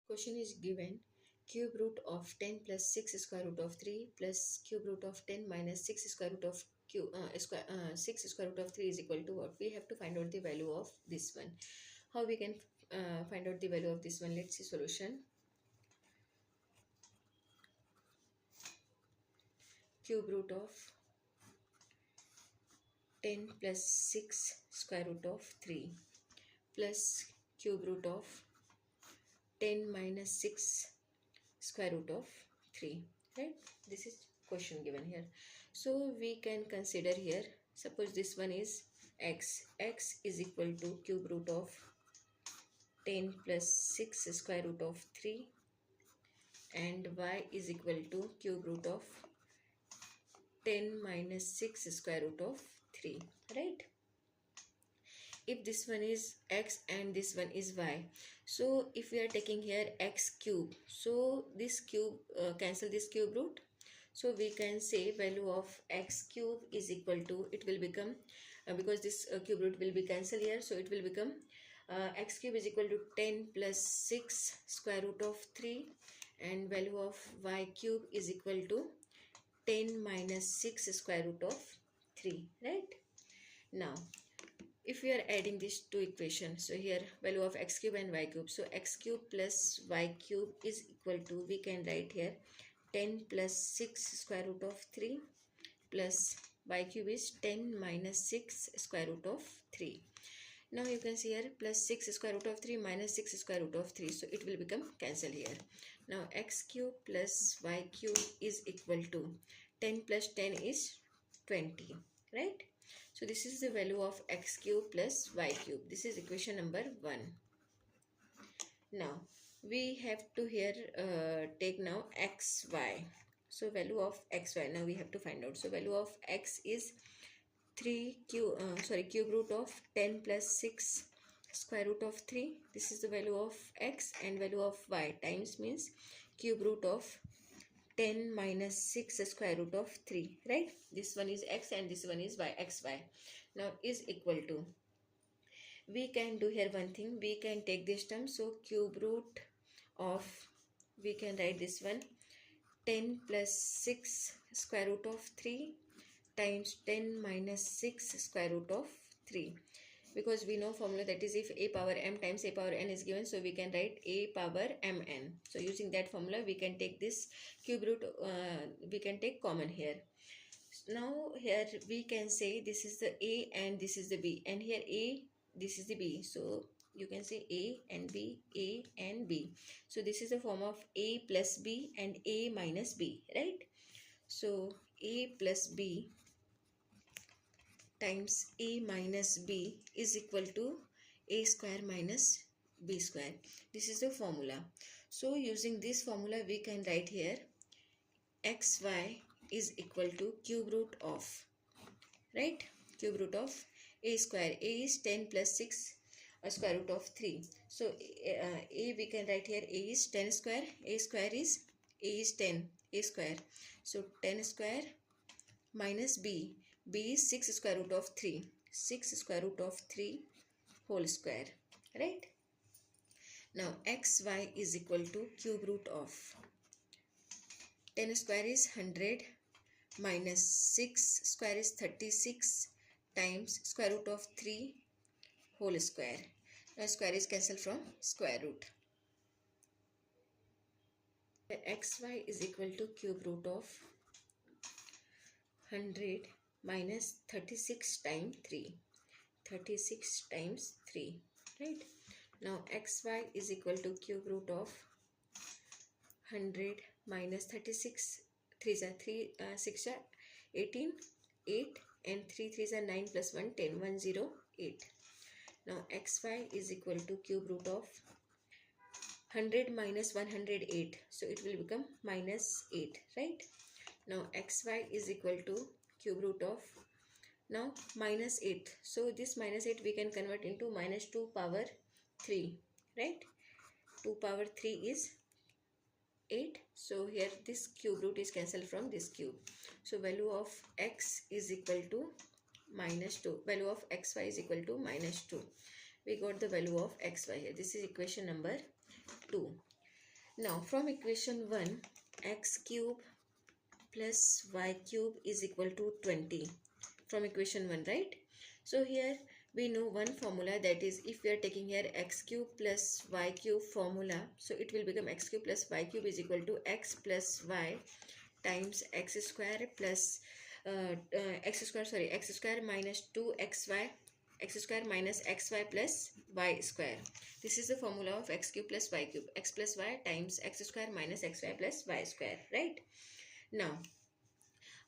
Question is given cube root of 10 plus 6 square root of 3 plus cube root of 10 minus 6 square root of 6 square root of 3 is equal to what? We have to find out the value of this one. How we can find out the value of this one? Let's see solution. Cube root of 10 plus 6 square root of 3 plus cube root of 10 minus 6 square root of 3, right? This is question given here. So we can consider here, suppose this one is x is equal to cube root of 10 plus 6 square root of 3 and y is equal to cube root of 10 minus 6 square root of 3, right? If this one is x and this one is y, so if we are taking here x cube, so this cube cancel this cube root, so we can say value of x cube is equal to, it will become because this cube root will be cancelled here, so it will become x cube is equal to 10 plus 6 square root of 3 and value of y cube is equal to 10 minus 6 square root of 3, right? Now if we are adding these two equations, so here value of x cube and y cube, so x cube plus y cube is equal to, we can write here 10 plus 6 square root of 3 plus y cube is 10 minus 6 square root of 3. Now you can see here plus 6 square root of 3 minus 6 square root of 3, so it will become cancel here. Now x cube plus y cube is equal to 10 plus 10 is 20, right? So this is the value of x cube plus y cube. This is equation number 1. Now we have to here take now xy. So value of xy now we have to find out. So value of x is cube root of 10 plus 6 square root of 3. This is the value of x, and value of y times means cube root of 10 minus 6 square root of 3, right? This one is x and this one is y, xy. Now is equal to, we can do here one thing, we can take this term, so cube root of, we can write this one 10 plus 6 square root of 3 times 10 minus 6 square root of 3, because we know formula, that is if a power m times a power n is given, so we can write a power mn. So using that formula we can take this cube root, we can take common here. Now here we can say this is the a and this is the b, and here a, this is the b, so you can say a and b, a and b. So this is the form of a plus b and a minus b, right? So a plus b times a minus b is equal to a square minus b square. This is the formula. So using this formula we can write here xy is equal to cube root of, right, cube root of a square. A is 10 plus 6 square root of 3. So a we can write here a is 10 square, a square is, a is 10, a square, so 10 square minus b, b is 6 square root of 3, 6 square root of 3 whole square, right? Now xy is equal to cube root of 10 square is 100 minus 6 square is 36 times square root of 3 whole square. Now square is cancelled from square root. Xy is equal to cube root of 100 minus 36 times 3, 36 times 3, right? Now xy is equal to cube root of 100 minus 36, 3 are 3, 6 are 18, 8 and 3 3s are 9 plus 1, 10, 108. Now xy is equal to cube root of 100 minus 108, so it will become minus 8, right? Now xy is equal to cube root of, now minus 8, so this minus 8 we can convert into minus 2 power 3, right? 2 power 3 is 8, so here this cube root is cancelled from this cube, so value of x is equal to minus 2, value of xy is equal to minus 2. We got the value of xy here. This is equation number 2. Now from equation 1, x cube plus y cube is equal to 20 from equation 1, right? So here we know one formula, that is if we are taking here x cube plus y cube formula, so it will become x cube plus y cube is equal to x plus y times x square plus x square minus 2xy, x square minus xy plus y square. This is the formula of x cube plus y cube, x plus y times x square minus xy plus y square, right? Now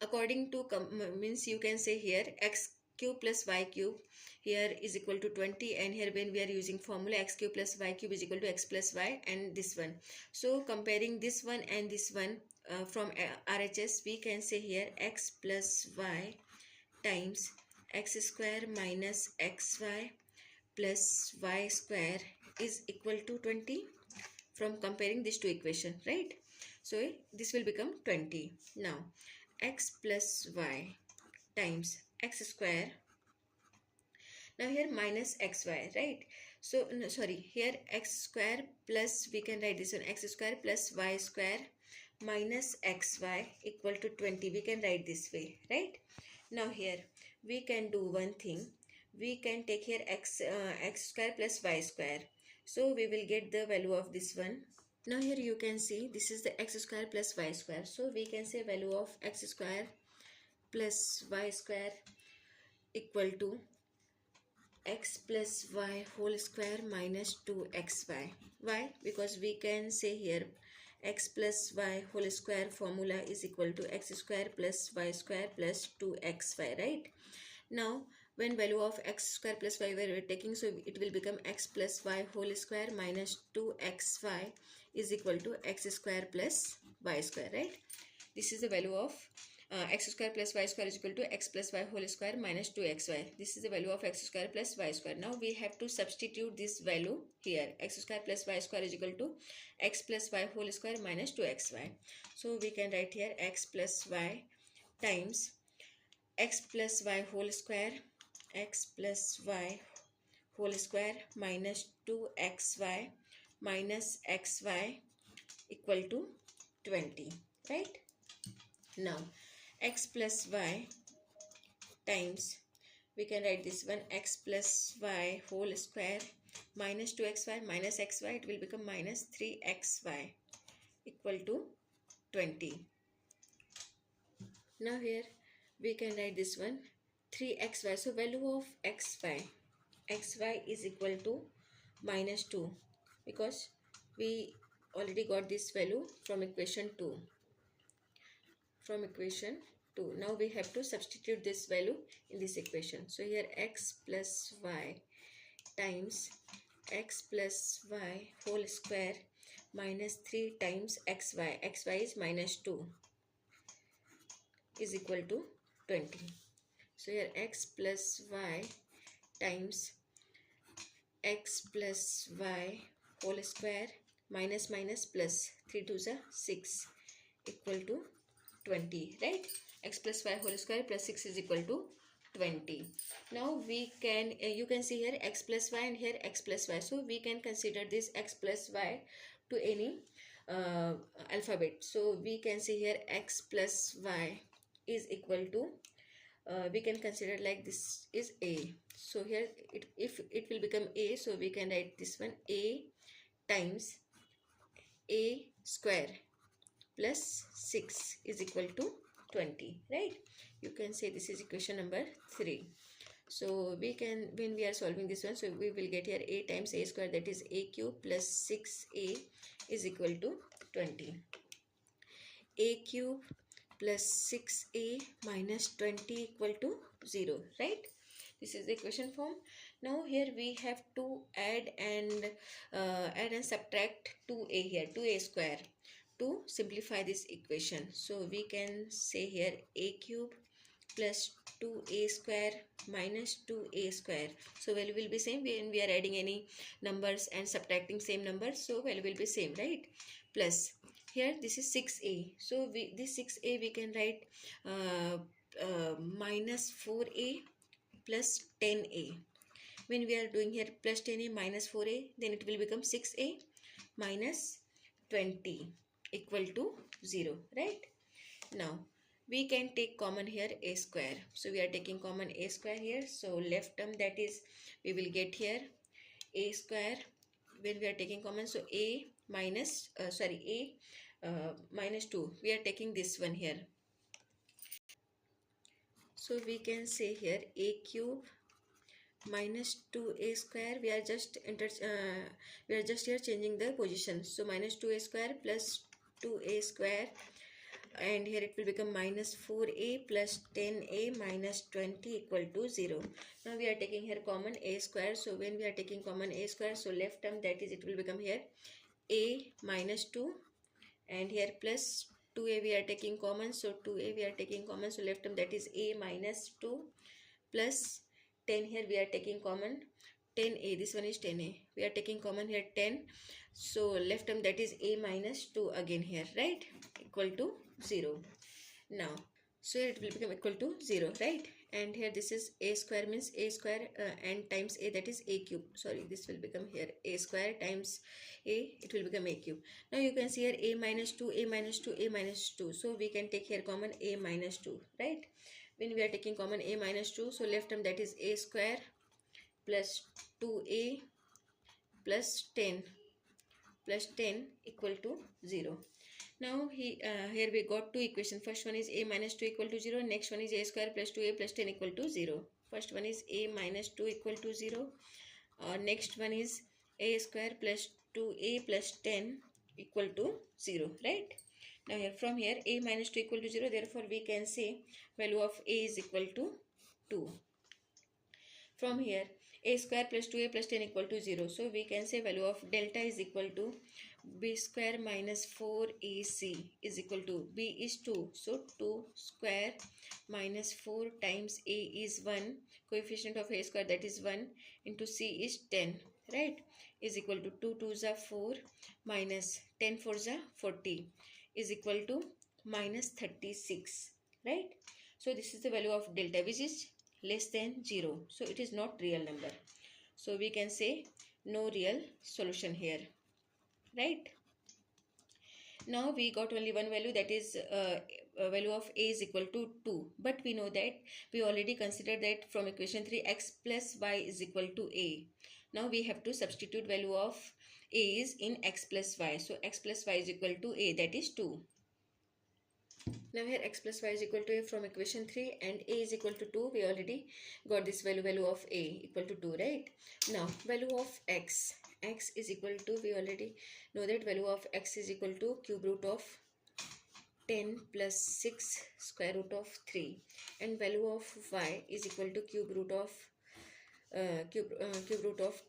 according to means you can say here x cube plus y cube here is equal to 20, and here when we are using formula x cube plus y cube is equal to x plus y and this one. So comparing this one and this one from RHS, we can say here x plus y times x square minus xy plus y square is equal to 20 from comparing these two equations, right? So this will become 20. Now x plus y times x square, now here minus xy, right? So no, sorry, here x square plus, we can write this one x square plus y square minus xy equal to 20, we can write this way, right? Now here we can do one thing, we can take here x square plus y square, so we will get the value of this one. Now here you can see this is the x square plus y square, so we can say value of x square plus y square equal to x plus y whole square minus 2xy. Why? Because we can say here x plus y whole square formula is equal to x square plus y square plus 2xy, right? Now when value of x square plus y we are taking, so it will become x plus y whole square minus 2xy is equal to x square plus y square, right? This is the value of x square plus y square is equal to x plus y whole square minus 2xy. This is the value of x square plus y square. Now we have to substitute this value here. X square plus y square is equal to x plus y whole square minus 2xy. So we can write here x plus y times x plus y whole square, x plus y whole square minus 2xy minus xy equal to 20, right? Now x plus y times, we can write this one x plus y whole square minus 2xy minus xy, it will become minus 3xy equal to 20. Now here we can write this one 3xy, so value of xy is equal to minus 2, because we already got this value from equation 2. Now we have to substitute this value in this equation. So here x plus y times x plus y whole square minus 3 times xy is minus 2 is equal to 20. So here x plus y times x plus y whole square minus plus 3 to the 6 equal to 20, right? X plus y whole square plus 6 is equal to 20. Now we can you can see here x plus y and here x plus y, so we can consider this x plus y to any alphabet. So we can see here x plus y is equal to we can consider like this is a. So here if it will become a, so we can write this one a times a square plus 6 is equal to 20, right? You can say this is equation number 3. So we can, when we are solving this one, so we will get here a times a square, that is a cube plus 6a is equal to 20. A cube plus 6a minus 20 equal to 0, right? This is the equation form. Now here we have to add and subtract 2a here, 2a square, to simplify this equation. So we can say here a cube plus 2a square minus 2a square. So value will be same when we are adding any numbers and subtracting same numbers. So value will be same, right? Plus here this is 6a. So this 6a we can write minus 4a plus 10a. When we are doing here plus 10a minus 4a, then it will become 6a minus 20 equal to 0, right? Now we can take common here a square. So we are taking common a square here. So left term, that is, we will get here a square when we are taking common. So a minus minus 2, we are taking this one here. So we can say here a cube minus 2a square. We are just here changing the position. So minus 2a square plus 2a square, and here it will become minus 4a plus 10a minus 20 equal to 0. Now we are taking here common a square. So when we are taking common a square, so left term, that is, it will become here a minus 2, and here plus 2a we are taking common. So 2a we are taking common. So left term, that is a minus 2 plus 10, here we are taking common 10a. This one is 10a. We are taking common here 10. So left term, that is a minus 2 again here, right? Equal to 0. Now, so here it will become equal to 0, right? And here this is a square, means a square and times a, that is a cube. Sorry, this will become here a square times a, it will become a cube. Now you can see here a minus 2, a minus 2, a minus 2. So we can take here common a minus 2, right? When we are taking common a minus 2, so left term, that is a square plus 2a plus 10 equal to 0. Now here we got two equations. First one is a minus 2 equal to 0. Next one is a square plus 2a plus 10 equal to 0. First one is a minus 2 equal to 0. Next one is a square plus 2a plus 10 equal to 0, right? Now here, from here, a minus 2 equal to 0. Therefore, we can say value of a is equal to 2. From here, a square plus 2a plus 10 equal to 0. So we can say value of delta is equal to b square minus 4ac is equal to, b is 2. So 2 square minus 4 times a is 1. Coefficient of a square, that is 1, into c is 10, right? Is equal to 2 2s are 4 minus 10 4s are 40 is equal to minus 36, right? So this is the value of delta, which is less than 0. So it is not real number. So we can say no real solution here, right? Now we got only one value, that is value of a is equal to 2. But we know that we already considered that from equation 3, x plus y is equal to a. Now we have to substitute value of a is in x plus y. So x plus y is equal to a, that is 2. Now here x plus y is equal to a from equation 3 and a is equal to 2. We already got this value of a equal to 2, right? Now value of x is equal to, we already know that value of x is equal to cube root of 10 plus 6 square root of 3, and value of y is equal to cube root of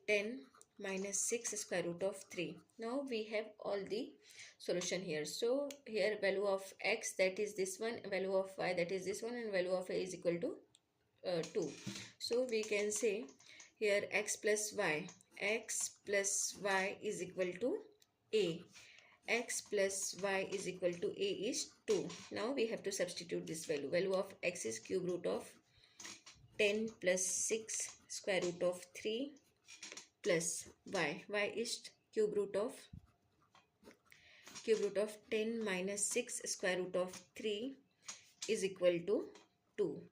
10 minus 6 square root of 3. Now we have all the solution here. So here value of x, that is this one, value of y, that is this one, and value of a is equal to 2. So we can say here x plus y is equal to a. X plus y is equal to a is 2. Now we have to substitute this value. Value of x is cube root of 10 plus 6 square root of 3 plus y is cube root of 10 minus 6 square root of 3 is equal to 2.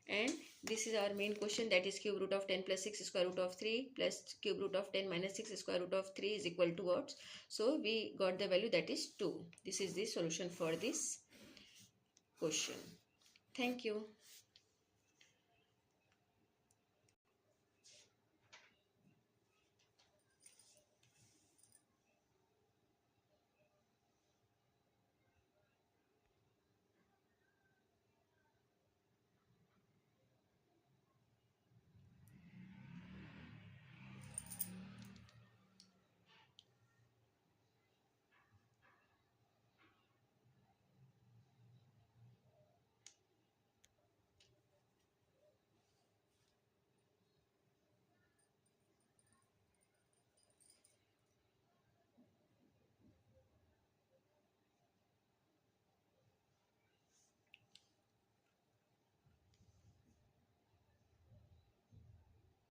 And this is our main question, that is cube root of 10 plus 6 square root of 3 plus cube root of 10 minus 6 square root of 3 is equal to what? So we got the value, that is 2. This is the solution for this question. Thank you.